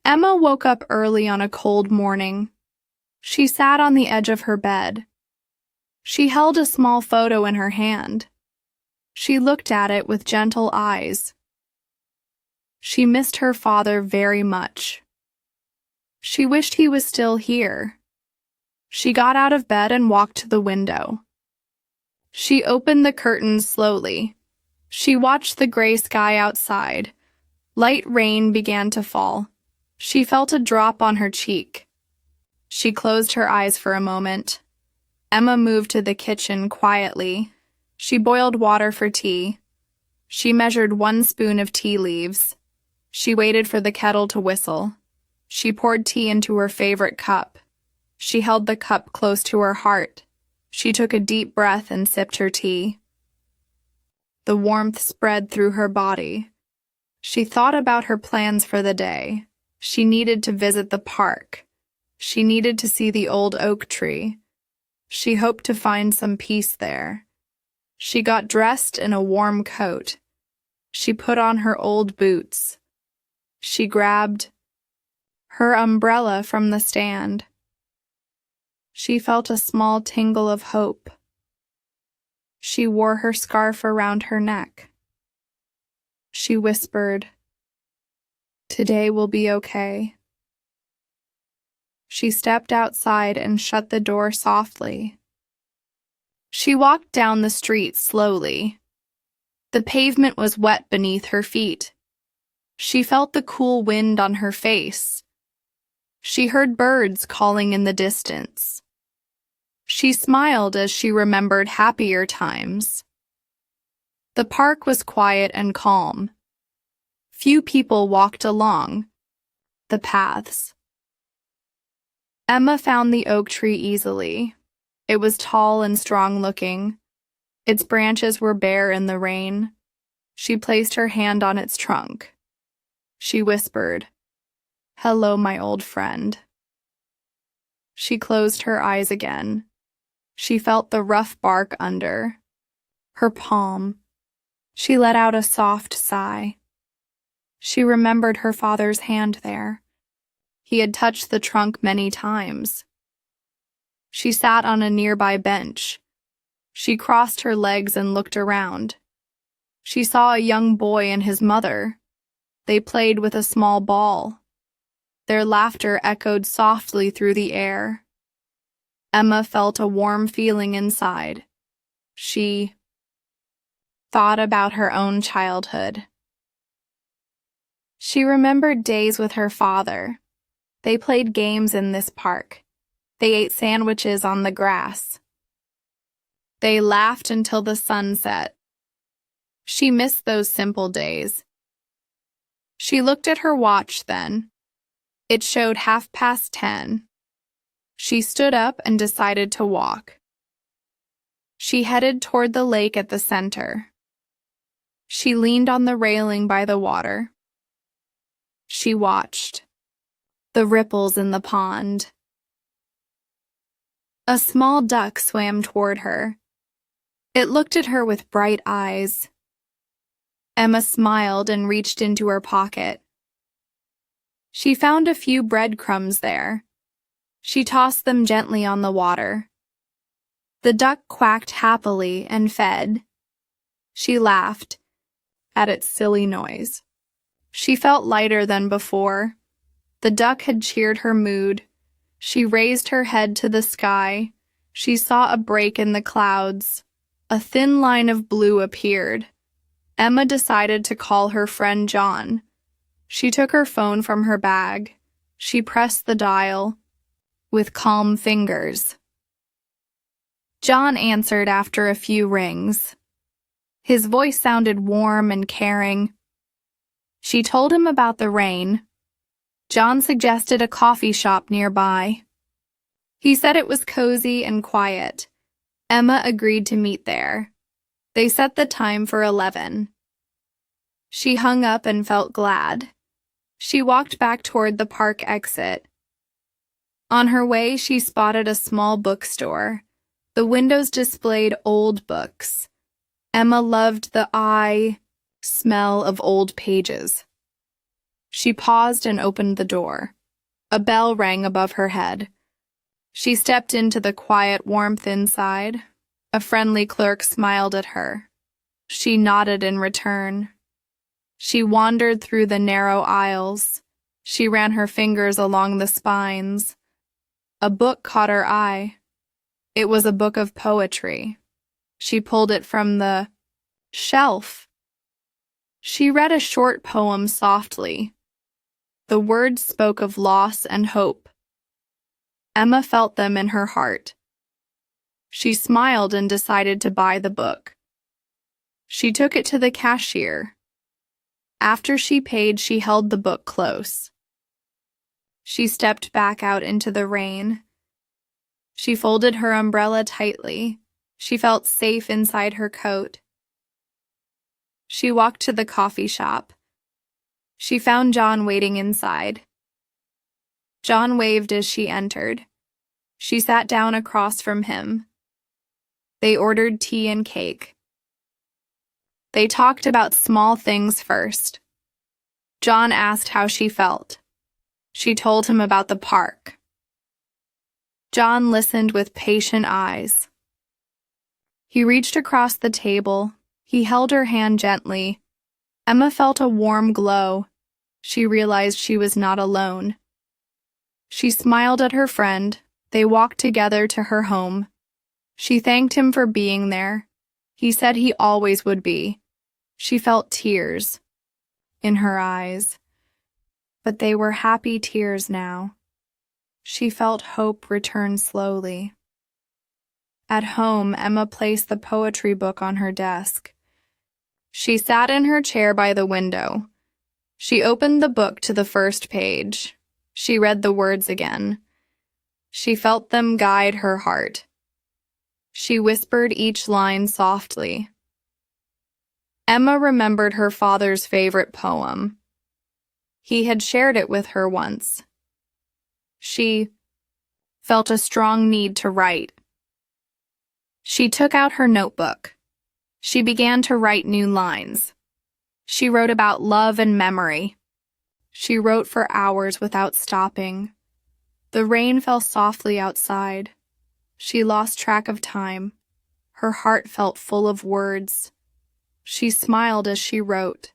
Emma woke up early on a cold morning. She sat on the edge of her bed. She held a small photo in her hand. She looked at it with gentle eyes. She missed her father very much. She wished he was still here. She got out of bed and walked to the window. She opened the curtains slowly. She watched the gray sky outside. Light rain began to fall. She felt a drop on her cheek. She closed her eyes for a moment. Emma moved to the kitchen quietly. She boiled water for tea. She measured 1 spoon of tea leaves. She waited for the kettle to whistle. She poured tea into her favorite cup. She held the cup close to her heart. She took a deep breath and sipped her tea. The warmth spread through her body. She thought about her plans for the day. She needed to visit the park. She needed to see the old oak tree. She hoped to find some peace there. She got dressed in a warm coat. She put on her old boots. She grabbed her umbrella from the stand. She felt a small tingle of hope. She wore her scarf around her neck. She whispered, "Today will be okay." She stepped outside and shut the door softly. She walked down the street slowly. The pavement was wet beneath her feet. She felt the cool wind on her face. She heard birds calling in the distance. She smiled as she remembered happier times. The park was quiet and calm. Few people walked along the paths. Emma found the oak tree easily. It was tall and strong-looking. Its branches were bare in the rain. She placed her hand on its trunk. She whispered, "Hello, my old friend." She closed her eyes again. She felt the rough bark under her palm. She let out a soft sigh. She remembered her father's hand there. He had touched the trunk many times. She sat on a nearby bench. She crossed her legs and looked around. She saw a young boy and his mother. They played with a small ball. Their laughter echoed softly through the air. Emma felt a warm feeling inside. She thought about her own childhood. She remembered days with her father. They played games in this park. They ate sandwiches on the grass. They laughed until the sun set. She missed those simple days. She looked at her watch then. It showed 10:30. She stood up and decided to walk. She headed toward the lake at the center. She leaned on the railing by the water. She watched the ripples in the pond. A small duck swam toward her. It looked at her with bright eyes. Emma smiled and reached into her pocket. She found a few breadcrumbs there. She tossed them gently on the water. The duck quacked happily and fed. She laughed at its silly noise. She felt lighter than before. The duck had cheered her mood. She raised her head to the sky. She saw a break in the clouds. A thin line of blue appeared. Emma decided to call her friend John. She took her phone from her bag. She pressed the dial with calm fingers. John answered after a few rings. His voice sounded warm and caring. She told him about the rain. John suggested a coffee shop nearby. He said it was cozy and quiet. Emma agreed to meet there. They set the time for 11. She hung up and felt glad. She walked back toward the park exit. On her way, she spotted a small bookstore. The windows displayed old books. Emma loved the smell of old pages. She paused and opened the door. A bell rang above her head. She stepped into the quiet warmth inside. A friendly clerk smiled at her. She nodded in return. She wandered through the narrow aisles. She ran her fingers along the spines. A book caught her eye. It was a book of poetry. She pulled it from the shelf. She read a short poem softly. The words spoke of loss and hope. Emma felt them in her heart. She smiled and decided to buy the book. She took it to the cashier. After she paid, she held the book close. She stepped back out into the rain. She folded her umbrella tightly. She felt safe inside her coat. She walked to the coffee shop. She found John waiting inside. John waved as she entered. She sat down across from him. They ordered tea and cake. They talked about small things first. John asked how she felt. She told him about the park. John listened with patient eyes. He reached across the table. He held her hand gently. Emma felt a warm glow. She realized she was not alone. She smiled at her friend. They walked together to her home. She thanked him for being there. He said he always would be. She felt tears in her eyes, but they were happy tears now. She felt hope return slowly. At home, Emma placed the poetry book on her desk. She sat in her chair by the window. She opened the book to the first page. She read the words again. She felt them guide her heart. She whispered each line softly. Emma remembered her father's favorite poem. He had shared it with her once. She felt a strong need to write. She took out her notebook. She began to write new lines. She wrote about love and memory. She wrote for hours without stopping. The rain fell softly outside. She lost track of time. Her heart felt full of words. She smiled as she wrote.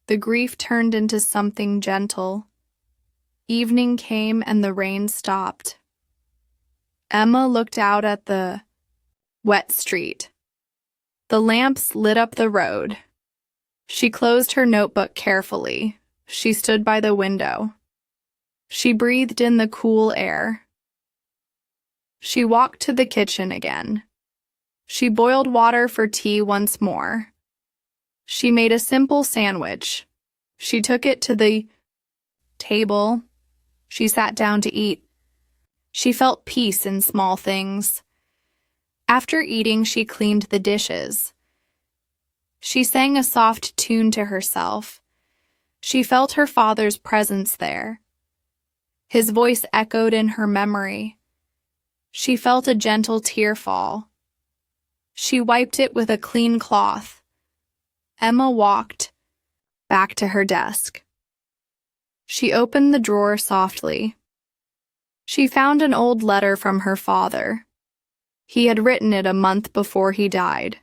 The grief turned into something gentle. Evening came and the rain stopped. Emma looked out at the wet street. The lamps lit up the road. She closed her notebook carefully. She stood by the window. She breathed in the cool air. She walked to the kitchen again. She boiled water for tea once more. She made a simple sandwich. She took it to the table. She sat down to eat. She felt peace in small things. After eating, she cleaned the dishes. She sang a soft tune to herself. She felt her father's presence there. His voice echoed in her memory. She felt a gentle tear fall. She wiped it with a clean cloth. Emma walked back to her desk. She opened the drawer softly. She found an old letter from her father. He had written it a month before he died.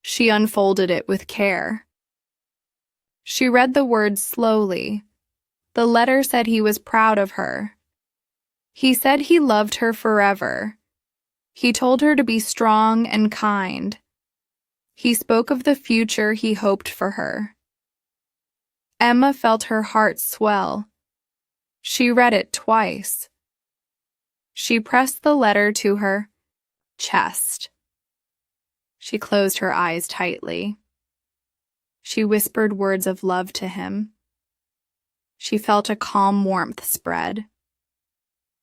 She unfolded it with care. She read the words slowly. The letter said he was proud of her. He said he loved her forever. He told her to be strong and kind. He spoke of the future he hoped for her. Emma felt her heart swell. She read it twice. She pressed the letter to her chest. She closed her eyes tightly. She whispered words of love to him. She felt a calm warmth spread.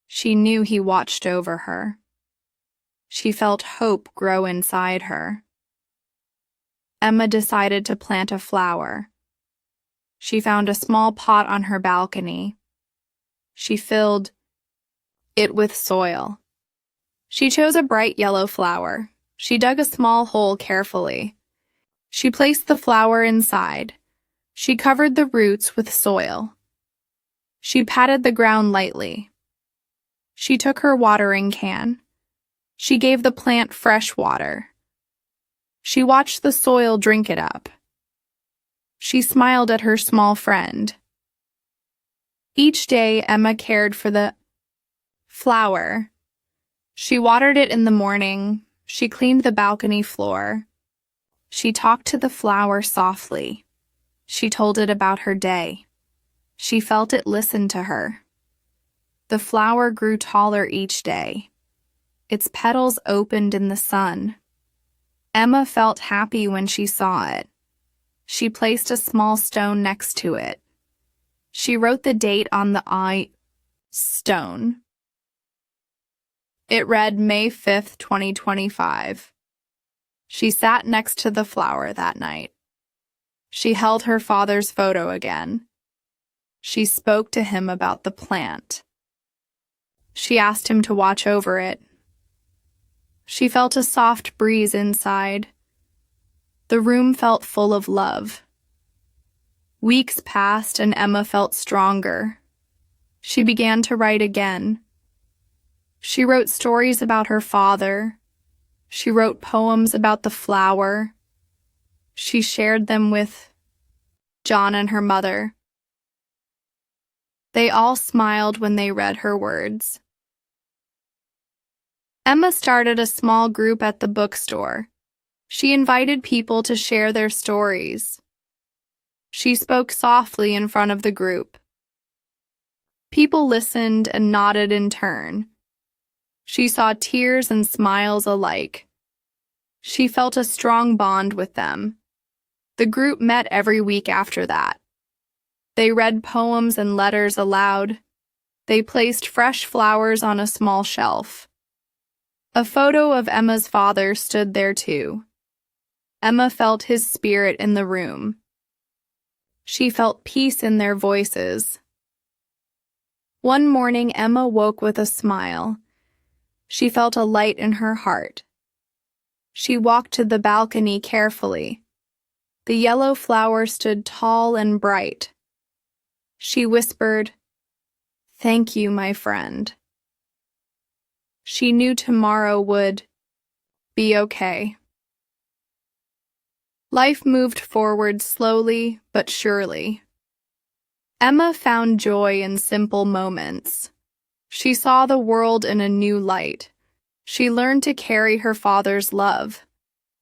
She knew he watched over her. She felt hope grow inside her. Emma decided to plant a flower. She found a small pot on her balcony. She filled it with soil. She chose a bright yellow flower. She dug a small hole carefully. She placed the flower inside. She covered the roots with soil. She patted the ground lightly. She took her watering can. She gave the plant fresh water. She watched the soil drink it up. She smiled at her small friend. Each day, Emma cared for the flower. She watered it in the morning. She cleaned the balcony floor. She talked to the flower softly. She told it about her day. She felt it listen to her. The flower grew taller each day. Its petals opened in the sun. Emma felt happy when she saw it. She placed a small stone next to it. She wrote the date on the stone. It read May 5th, 2025. She sat next to the flower that night. She held her father's photo again. She spoke to him about the plant. She asked him to watch over it. She felt a soft breeze inside. The room felt full of love. Weeks passed and Emma felt stronger. She began to write again. She wrote stories about her father. She wrote poems about the flower. She shared them with John and her mother. They all smiled when they read her words. Emma started a small group at the bookstore. She invited people to share their stories. She spoke softly in front of the group. People listened and nodded in turn. She saw tears and smiles alike. She felt a strong bond with them. The group met every week after that. They read poems and letters aloud. They placed fresh flowers on a small shelf. A photo of Emma's father stood there too. Emma felt his spirit in the room. She felt peace in their voices. One morning, Emma woke with a smile. She felt a light in her heart. She walked to the balcony carefully. The yellow flower stood tall and bright. She whispered, "Thank you, my friend." She knew tomorrow would be okay. Life moved forward slowly but surely. Emma found joy in simple moments. She saw the world in a new light. She learned to carry her father's love.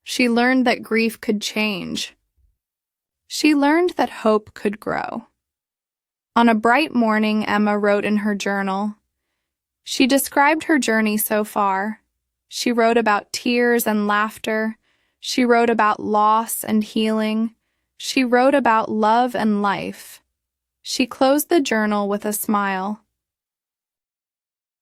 She learned that grief could change. She learned that hope could grow. On a bright morning, Emma wrote in her journal. She described her journey so far. She wrote about tears and laughter. She wrote about loss and healing. She wrote about love and life. She closed the journal with a smile.